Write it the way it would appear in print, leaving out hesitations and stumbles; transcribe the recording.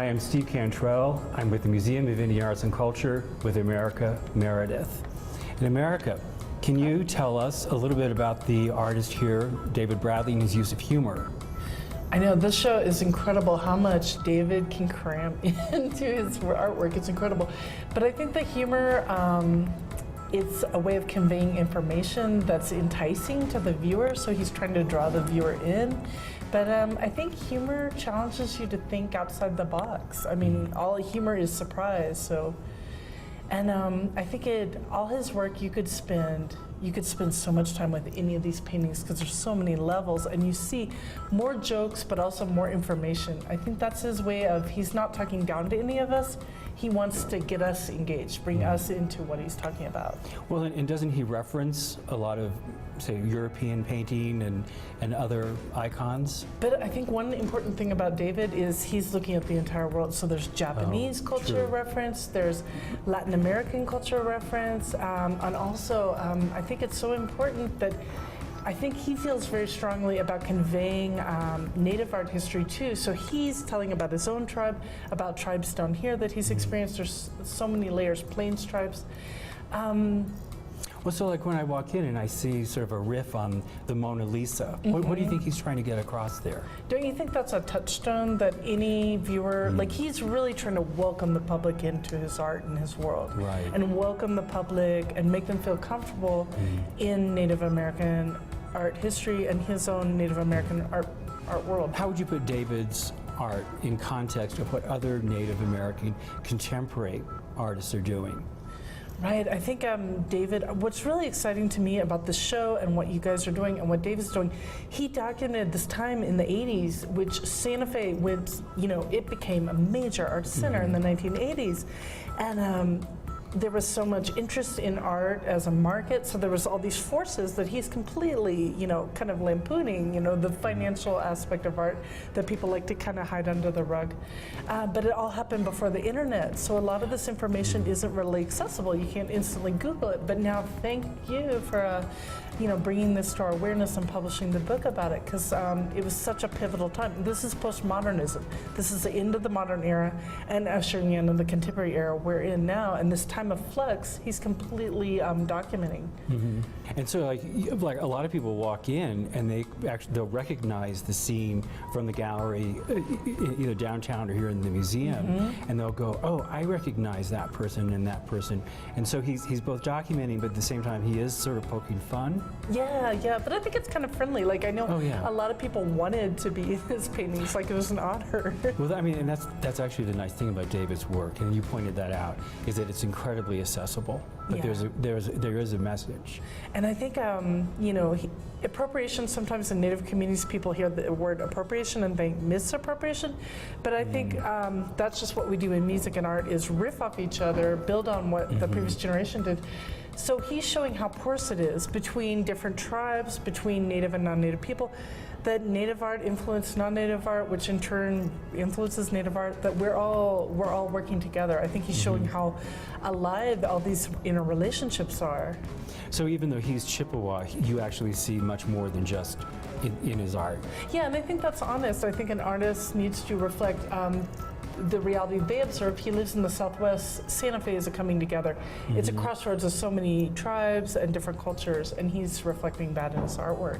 I am Steve Cantrell. I'm with the Museum of Indian Arts and Culture with America Meredith. In America, can you tell us a little bit about the artist here, David Bradley, and his use of humor? I know, this show is incredible how much David can cram into his artwork. It's incredible. But I think the humor, it's a way of conveying information that's enticing to the viewer, so he's trying to draw the viewer in. But I think humor challenges you to think outside the box. I mean, all humor is surprise, so. And I think all his work, you could spend so much time with any of these paintings because there's so many levels, and you see more jokes but also more information. I think that's his way of, he's not talking down to any of us. He wants to get us engaged, bring us into what he's talking about. Well, and doesn't he reference a lot of, say, European painting and other icons? But I think one important thing about David is he's looking at the entire world. So there's Japanese culture reference, there's Latin American culture reference, and also I think it's so important that I think he feels very strongly about conveying Native art history too. So he's telling about his own tribe, about tribes down here that he's experienced. There's so many layers, Plains tribes. Well, so like when I walk in and I see sort of a riff on the Mona Lisa, what do you think he's trying to get across there? Don't you think that's a touchstone that any viewer, like he's really trying to welcome the public into his art and his world. Right. And welcome the public and make them feel comfortable in Native American art history and his own Native American art world. How would you put David's art in context of what other Native American contemporary artists are doing? Right, I think David, what's really exciting to me about this show and what you guys are doing and what David's doing, he documented this time in the 80s, which Santa Fe went, it became a major art center in the 1980s. And there was so much interest in art as a market, so there was all these forces that he's completely, kind of lampooning, the financial aspect of art that people like to kind of hide under the rug. But it all happened before the internet, so a lot of this information isn't really accessible. You can't instantly Google it, but now thank you for bringing this to our awareness and publishing the book about it, because it was such a pivotal time. This is postmodernism. This is the end of the modern era and ushering in the contemporary era we're in now, and this time of flux, he's completely documenting. And so, like a lot of people walk in and they'll recognize the scene from the gallery, either downtown or here in the museum, and they'll go, "Oh, I recognize that person and that person." And so he's both documenting, but at the same time he is sort of poking fun. Yeah, but I think it's kind of friendly. Like I know a lot of people wanted to be in his paintings, like it was an honor. Well, I mean, and that's actually the nice thing about David's work, and you pointed that out, is that it's incredibly accessible. But there is a message. And I think appropriation, sometimes in Native communities people hear the word appropriation and they miss appropriation, but I think that's just what we do in music and art, is riff off each other, build on what the previous generation did. So he's showing how porous it is between different tribes, between Native and non-Native people, that Native art influenced non-Native art, which in turn influences Native art, that we're all working together. I think he's showing how alive all these interrelationships are. So even though he's Chippewa, you actually see much more than just in his art. Yeah, and I think that's honest. I think an artist needs to reflect the reality they observe. He lives in the Southwest. Santa Fe is a coming together. It's a crossroads of so many tribes and different cultures, and he's reflecting that in his artwork.